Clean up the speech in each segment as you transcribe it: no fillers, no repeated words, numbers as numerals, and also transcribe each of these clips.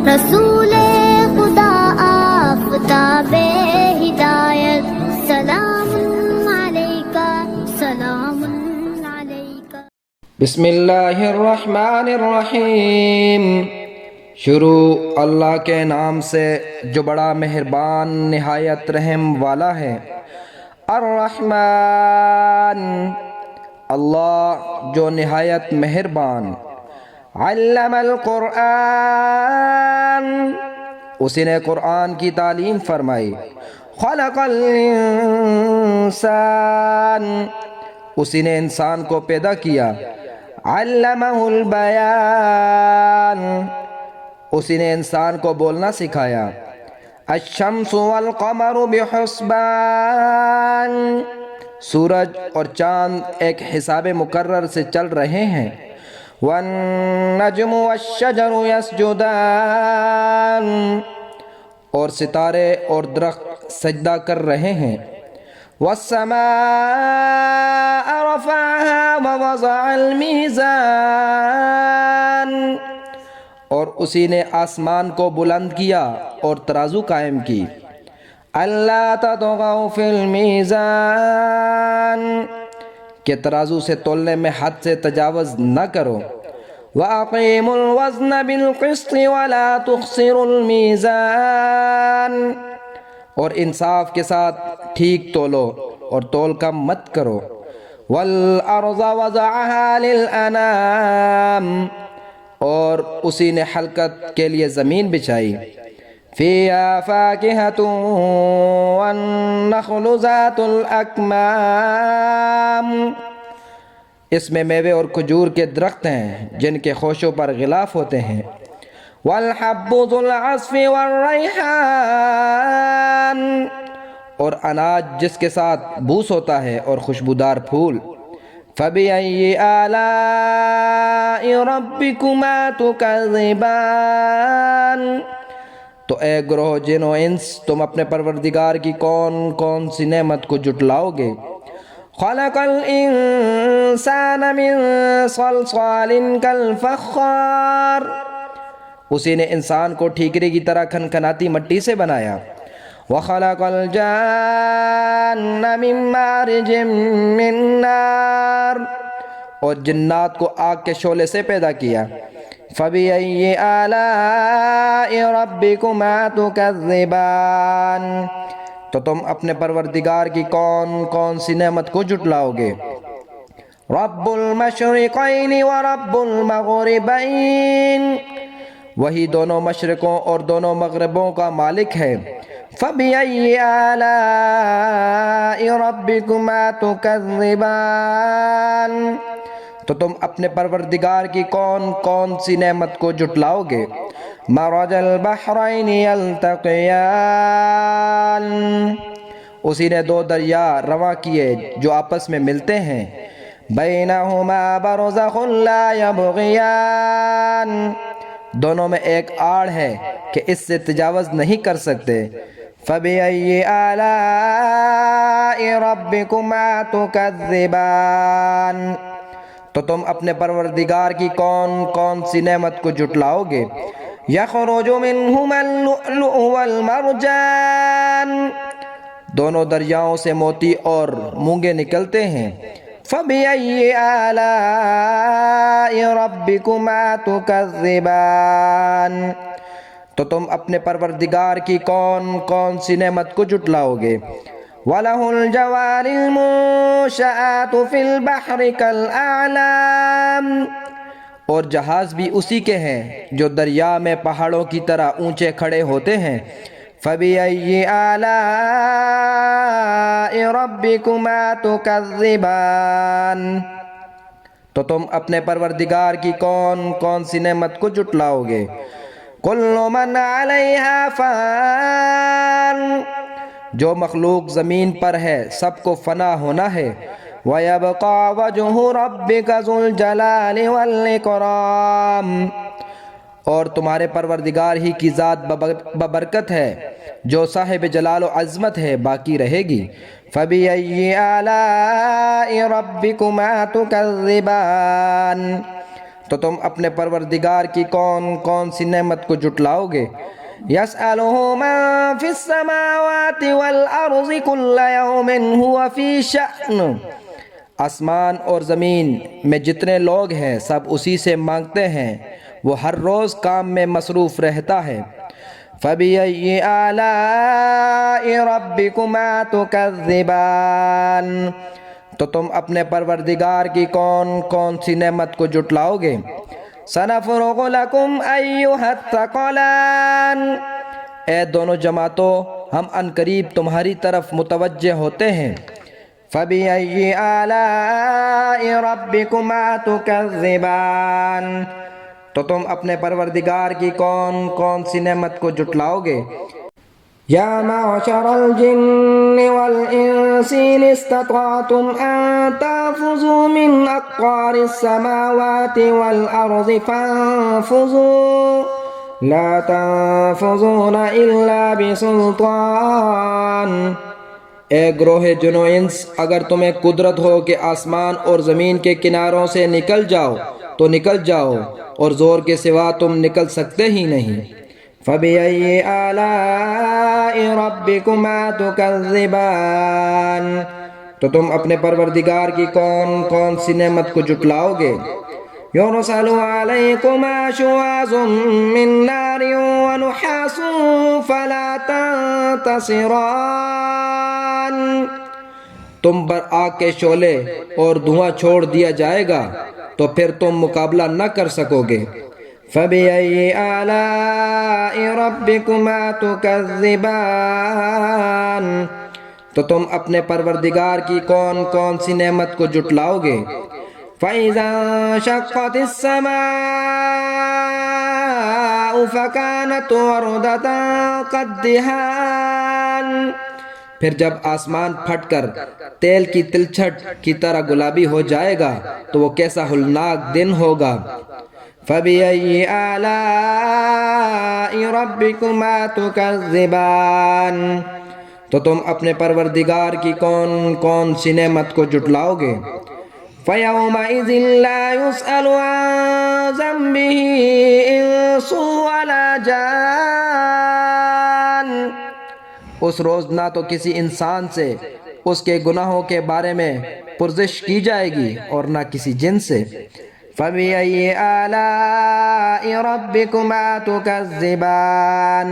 رسول خدا آفتاب ہدایت سلام علیکہ سلام علیکہ۔ بسم اللہ الرحمن الرحیم۔ شروع اللہ کے نام سے جو بڑا مہربان نہایت رحم والا ہے۔ الرحمن، اللہ جو نہایت مہربان۔ علم القرآن، اسی نے قرآن کی تعلیم فرمائی۔ خلق الانسان، اسی نے انسان کو پیدا کیا۔ علمہ البیان، اسی نے انسان کو بولنا سکھایا۔ الشمس والقمر بحسبان، سورج اور چاند ایک حساب مقرر سے چل رہے ہیں۔ والنجم والشجر یسجدان، اور ستارے اور درخت سجدہ کر رہے ہیں۔ والسماء رفعها ووضع المیزان، اور اسی نے آسمان کو بلند کیا اور ترازو قائم کی۔ اللہ تطغوا فی المیزان، کہ ترازو سے تولنے میں حد سے تجاوز نہ کرو۔ وَأَقِيمُوا الْوَزْنَ بِالْقِسْطِ وَلَا تُخْسِرُوا الْمِيزَانَ، اور انصاف کے ساتھ ٹھیک تولو اور تول کم مت کرو۔ وَالْأَرْضَ وَضَعَهَا لِلْأَنَامِ، اور اسی نے حلقت کے لیے زمین بچھائی۔ فِيهَا فَاكِهَةٌ وَالنَّخْلُ ذَاتُ الْأَكْمَامِ، اس میں میوے اور کھجور کے درخت ہیں جن کے خوشوں پر غلاف ہوتے ہیں۔ وَالْحَبُّ ذُو الْعَصْفِ وَالرَّيْحَانِ، اور اناج جس کے ساتھ بوس ہوتا ہے اور خوشبودار پھول۔ فَبِأَيِّ آلَاءِ رَبِّكُمَا تُكَذِّبَانِ، تو اے گروہ جن و انس، تم اپنے پروردگار کی کون کون سی نعمت کو جھٹلاؤ گے۔ خلق الانسان من صلصال کالفخار، اسی نے انسان کو ٹھیکرے کی طرح کھنکھناتی مٹی سے بنایا۔ وخلق الجان من مارج من نار، اور جنات کو آگ کے شعلے سے پیدا کیا۔ فَبِأَيِّ آلَاءِ رَبِّكُمَا تُكَذِّبَانِ، تو تم اپنے پروردگار کی کون کون سی نعمت کو جھٹلاؤ گے۔ رب المشرقین ورب المغربین، وہی دونوں مشرقوں اور دونوں مغربوں کا مالک ہے۔ فَبِأَيِّ آلَاءِ رَبِّكُمَا تُكَذِّبَانِ، تو تم اپنے پروردگار کی کون کون سی نعمت کو جھٹلاؤ گے۔ مرج البحرین یلتقیان، اسی نے دو دریا رواں کیے جو آپس میں ملتے ہیں۔ بینہما برزخ لا یبغیان، دونوں میں ایک آڑ ہے کہ اس سے تجاوز نہیں کر سکتے۔ فَبِأَيِّ آلَاءِ رَبِّكُمَا تُكَذِّبَانِ، تو تم اپنے پروردگار کی کون کون سی نعمت کو جھٹلاؤ گے۔ یخرج منہما اللؤلؤ والمرجان، دونوں دریاؤں سے موتی اور مونگے نکلتے ہیں۔ فَبِأَيِّ آلَاءِ رَبِّكُمَا تُكَذِّبَانِ، تو تم اپنے پروردگار کی کون کون سی نعمت کو جھٹلاؤ گے۔ وَلَهُ الْجَوَارِ الْمُنشَآتُ فِي الْبَحْرِ كَالْأَعْلَامِ، اور جہاز بھی اسی کے ہیں جو دریا میں پہاڑوں کی طرح اونچے کھڑے ہوتے ہیں۔ فَبِأَيِّ آلَاءِ رَبِّكُمَا تُكَذِّبَانِ، تو تم اپنے پروردگار کی کون کون سی نعمت کو جھٹلاؤ گے۔ كُلُّ مَنْ عَلَيْهَا فَانٍ، جو مخلوق زمین پر ہے سب کو فنا ہونا ہے۔ وَيَبْقَى وَجْهُ رَبِّكَ ذُو الْجَلَالِ وَالْإِكْرَامِ، اور تمہارے پروردگار ہی کی ذات ببرکت ہے جو صاحب جلال و عظمت ہے، باقی رہے گی۔ فَبِأَيِّ آلَاءِ رَبِّكُمَا تُكَذِّبَانِ، تو تم اپنے پروردگار کی کون کون سی نعمت کو جٹلاؤ گے؟ یسألہ من فی السماوات والارض کل یوم هو فی شأن، آسمان اور زمین میں جتنے لوگ ہیں سب اسی سے مانگتے ہیں، وہ ہر روز کام میں مصروف رہتا ہے۔ فَبِأَيِّ آلَاءِ رَبِّكُمَا تُكَذِّبَانِ، تو تم اپنے پروردگار کی کون کون سی نعمت کو جٹلاؤ گے؟ سَنَفْرُغُ لَكُمْ أَيُّهَا الثَّقَلَانِ، اے دونوں جماعتوں ہم عنقریب تمہاری طرف متوجہ ہوتے ہیں۔ فَبِأَيِّ آلَاءِ رَبِّكُمَا تُكَذِّبَانِ، تو تم اپنے پروردگار کی کون کون سی نعمت کو جٹلاؤ گے؟ یا معشر الجن والانس ان استطعتم ان تنفذوا من اقطار السماوات والارض فانفذوا لا تنفذون الا بسلطان، اے گروہ جن و انس اگر تمہیں قدرت ہو کہ آسمان اور زمین کے کناروں سے نکل جاؤ تو نکل جاؤ، اور زور کے سوا تم نکل سکتے ہی نہیں۔ فَبِأَيِّ آلَاءِ رَبِّكُمَا تُكَذِّبَانِ، تو تم اپنے پروردگار کی کون کون سی نعمت کو جٹلاؤ گے؟ يُرْسَلُ عَلَيْكُمَا شُوَاظٌ مِّن نَّارٍ وَنُحَاسٌ فَلَا تَنتَصِرَانِ، تم پر آگ کے شعلے اور دھواں چھوڑ دیا جائے گا تو پھر تم مقابلہ نہ کر سکو گے۔ فَبِأَيِّ آلَاءِ رَبِّكُمَا تُكَذِّبَانِ، تو تم اپنے پروردگار کی کون کون سی نعمت کو جٹلاؤ گے؟ فَإِذَا انشَقَّتِ السَّمَاءُ فَكَانَتْ وَرْدَةً كَالدِّهَانِ، پھر جب آسمان پھٹ کر تیل کی تلچھٹ کی طرح گلابی ہو جائے گا تو وہ کیسا ہولناک دن ہوگا۔ فَبِأَيِّ آلَاءِ رَبِّكُمَا تُكَذِّبَانِ، تو تم اپنے پروردگار کی کون کون سی نعمت کو جٹلاؤ گے؟ فَيَوْمَئِذٍ لَا يُسْأَلُ عَن ذَنبِهِ إِنسٌ وَلَا جَانٌ، اس روز نہ تو کسی انسان سے اس کے گناہوں کے بارے میں پرسش کی جائے گی اور نہ کسی جن سے۔ فَبِأَيِّ آلَاءِ رَبِّكُمَا تُكَذِّبَانِ،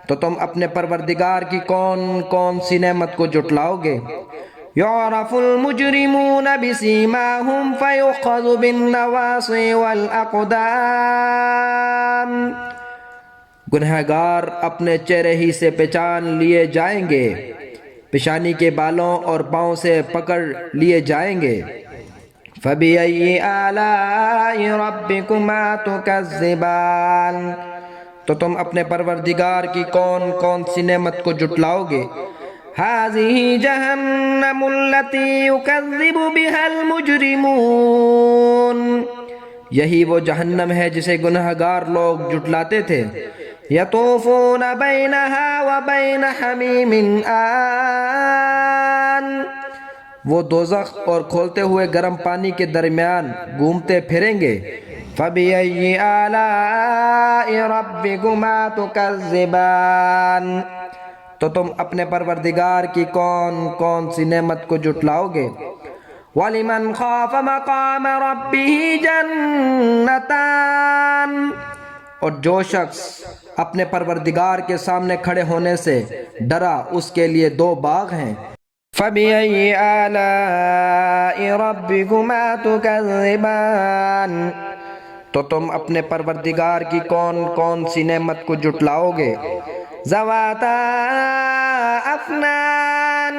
تو تم اپنے پروردگار کی کون کون سی نعمت کو جٹلاؤ گے؟ يُعْرَفُ الْمُجْرِمُونَ بِسِيمَاهُمْ فَيُؤْخَذُ بِالنَّوَاصِي وَالْأَقْدَامِ، گنہگار اپنے چہرے ہی سے پہچان لیے جائیں گے، پیشانی کے بالوں اور پاؤں سے پکڑ لیے جائیں گے۔ فَبِأَيِّ آلَاءِ رَبِّكُمَا تُكَذِّبَانِ، تو تم اپنے پروردگار کی کون کون سی نعمت کو جٹلاؤ گے؟ هَذِهِ جَهَنَّمُ الَّتِي يُكَذِّبُ بِهَا الْمُجْرِمُونَ، یہی وہ جہنم ہے جسے گنہگار لوگ جٹلاتے تھے۔ يَطُوفُونَ بَيْنَهَا وَبَيْنَ حَمِيمٍ آن، وہ دوزخ اور کھولتے ہوئے گرم پانی کے درمیان گھومتے پھریں گے۔ فَبِأَيِّ آلَاءِ رَبِّكُمَا تُكَذِّبَانِ، تو تم اپنے پروردگار کی کون کون سی نعمت کو جٹلاؤ گے؟ وَلِمَنْ خَافَ مَقَامَ رَبِّهِ جَنَّتَانِ، اور جو شخص اپنے پروردگار کے سامنے کھڑے ہونے سے ڈرا اس کے لیے دو باغ ہیں۔ فَبِأَيِّ آلَاءِ رَبِّكُمَا تُكَذِّبَانِ، تو تم اپنے پروردگار کی کون کون سی نعمت کو جٹلاؤ گے؟ ذَوَاتَا أَفْنَانٍ،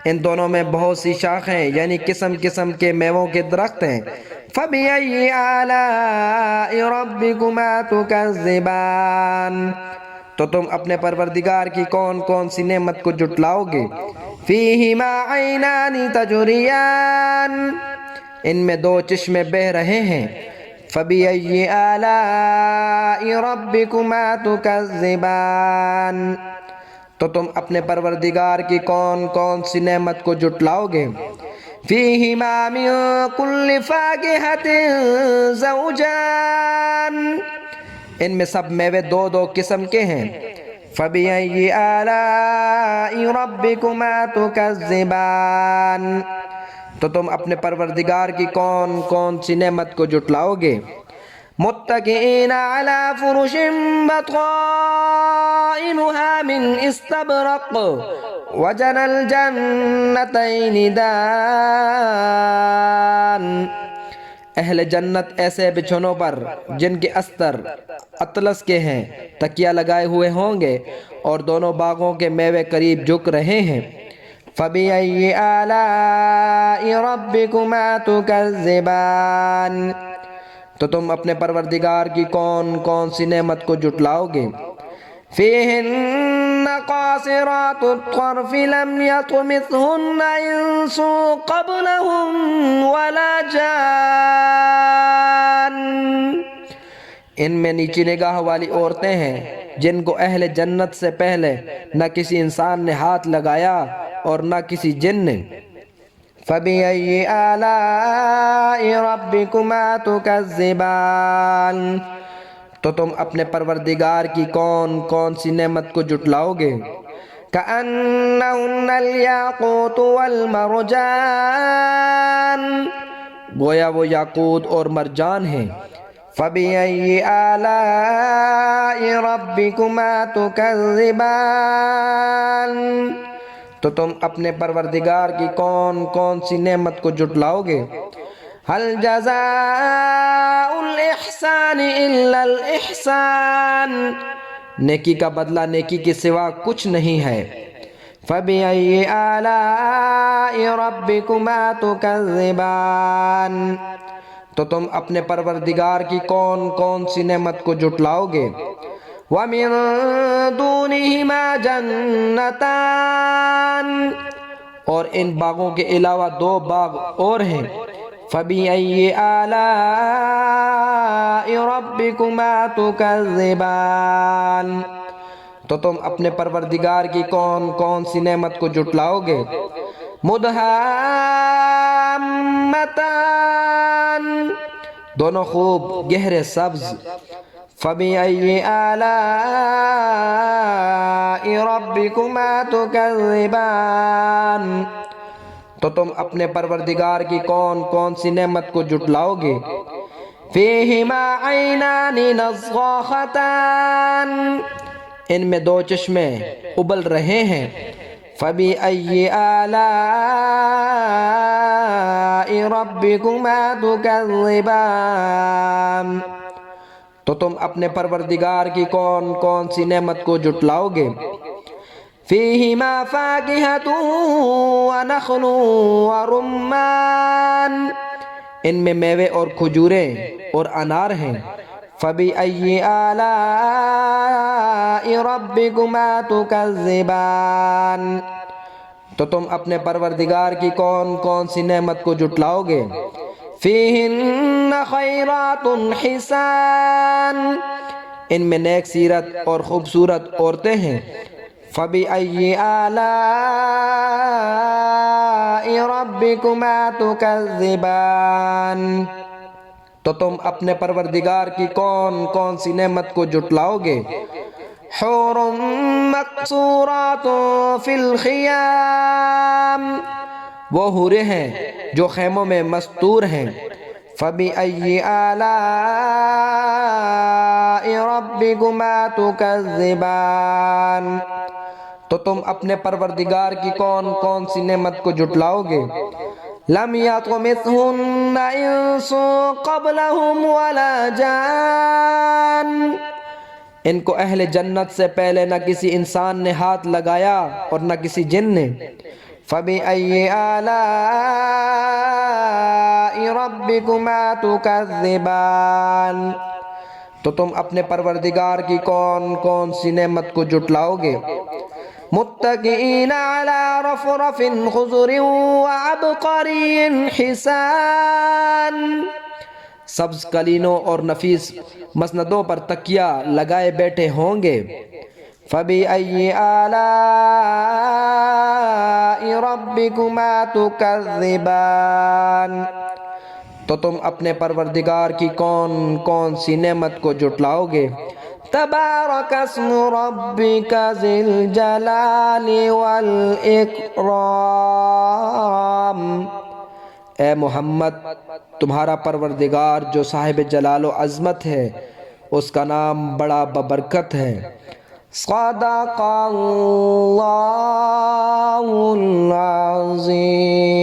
ان دونوں میں بہت سی شاخیں یعنی قسم قسم کے میووں کے درخت ہیں۔ فَبِأَيِّ آلَاءِ رَبِّكُمَا تُكَذِّبَانِ، تو تم اپنے پروردگار کی کون کون سی نعمت کو جٹلاؤ گے؟ فِيهِمَا عَيْنَانِ تَجْرِيَانِ، ان میں دو چشمے بہہ رہے ہیں۔ فَبِأَيِّ آلَاءِ رَبِّكُمَا تُكَذِّبَانِ، تو تم اپنے پروردگار کی کون کون سی نعمت کو جٹلاؤ گے؟ فیہما من کل فاکہۃ زوجان، ان میں سب میوے دو دو قسم کے ہیں۔ فَبِأَيِّ آلَاءِ رَبِّكُمَا تُكَذِّبَانِ، تو تم اپنے پروردگار کی کون کون سی نعمت کو جھٹلاؤ گے؟ متکئین علی فرش بطائنها من استبرق وجنى الجنتین دان، اہل جنت ایسے بچھونوں پر جن کے استر اطلس کے ہیں تکیہ لگائے ہوئے ہوں گے، اور دونوں باغوں کے میوے قریب جھک رہے ہیں۔ فَبِأَيِّ آلَاءِ رَبِّكُمَا تُكَذِّبَانِ، تو تم اپنے پروردگار کی کون کون سی نعمت کو جھٹلاؤ گے؟ فِيهِنَّ قَاصِرَاتُ الطَّرْفِ لَمْ يَطْمِثْهُنَّ إِنسٌ قَبْلَهُمْ وَلَا جَانٌّ، ان میں نیچی نگاہ والی عورتیں ہیں جن کو اہل جنت سے پہلے نہ کسی انسان نے ہاتھ لگایا اور نہ کسی جن نے۔ فَبِأَيِّ آلَاءِ رَبِّكُمَا تُكَذِّبَانِ، تو تم اپنے پروردگار کی کون کون سی نعمت کو جھٹلاؤ گے؟ كَأَنَّهُنَّ الْيَاقُوتُ وَالْمَرْجَانُ، گویا وہ یاقوت اور مرجان ہیں۔ فَبِأَيِّ آلَاءِ رَبِّكُمَا تُكَذِّبَانِ، تو تم اپنے پروردگار کی کون کون سی نعمت کو جھٹلاؤ گے؟ هَلْ جَزَاءُ الْإِحْسَانِ إِلَّا الْإِحْسَانُ، نیکی کا بدلہ نیکی کے سوا کچھ نہیں ہے۔ فَبِأَيِّ آلَاءِ رَبِّكُمَا تُكَذِّبَانِ، تو تم اپنے پروردگار کی کون کون سی نعمت کو جھٹلاؤ گے؟ وَمِن دُونِهِمَا جَنَّتَانِ، اور ان باغوں کے علاوہ دو باغ اور ہیں۔ فَبِأَيِّ آلَاءِ رَبِّكُمَا تُكَذِّبَانِ، تو تم اپنے پروردگار کی کون کون سی نعمت کو جھٹلاؤ گے؟ مُدْحَامَّتَانِ، دونوں خوب گہرے سبز۔ فَبِأَيِّ آلَاءِ رَبِّكُمَا تُكَذِّبَانِ، تو تم اپنے پروردگار کی کون کون سی نعمت کو جھٹلاؤ گے؟ فِيهِمَا عَيْنَانِ نَضَّاخَتَانِ، ان میں دو چشمے ابل رہے ہیں۔ فَبِأَيِّ آلَاءِ رَبِّكُمَا تُكَذِّبَانِ، تو تم اپنے پروردگار کی کون کون سی نعمت کو جھٹلاؤ گے؟ فِيهِمَا فَاكِهَةٌ وَنَخْلٌ وَرُمَّانٌ، ان میں میوے اور کھجوریں اور انار ہیں۔ فَبِأَيِّ آلَاءِ رَبِّكُمَا تُكَذِّبَانِ، تو تم اپنے پروردگار کی کون کون سی نعمت کو جھٹلاؤ گے؟ فِيهِنَّ خَيْرَاتٌ حِسَانٌ، ان میں نیک سیرت اور خوبصورت عورتیں ہیں۔ فَبِأَيِّ آلَاءِ رَبِّكُمَا تُكَذِّبَانِ، تو تم اپنے پروردگار کی کون کون سی نعمت کو جھٹلاؤ گے؟ حور مقصورات فی الخیام، وہ حوریں ہیں جو خیموں میں مستور ہیں۔ فَبِأَيِّ آلَاءِ رَبِّكُمَا تُكَذِّبَانِ، تو تم اپنے پروردگار کی کون کون سی نعمت کو جھٹلاؤ گے؟ لَمْ يَطْمِثْهُنَّ إِنسٌ قَبْلَهُمْ وَلَا جَانٌّ، ان کو اہل جنت سے پہلے نہ کسی انسان نے ہاتھ لگایا اور نہ کسی جن نے۔ فَبِأَيِّ آلَاءِ رَبِّكُمَا تُكَذِّبَانِ، تو تم اپنے پروردگار کی کون کون سی نعمت کو جھٹلاؤ گے؟ متکئین علی رفرف خضر وعبقری حسان، سبز قلینوں اور نفیس مسندوں پر تکیہ لگائے بیٹھے ہوں گے۔ فَبِأَيِّ آلَاءِ رَبِّكُمَا تُكَذِّبَانِ، تو تم اپنے پروردگار کی کون کون سی نعمت کو جھٹلاؤ گے؟ تبارک اسم ربک ذی الجلال والاکرام، اے محمد تمہارا پروردگار جو صاحب جلال و عظمت ہے اس کا نام بڑا ببرکت ہے۔ صدق اللہ العظیم۔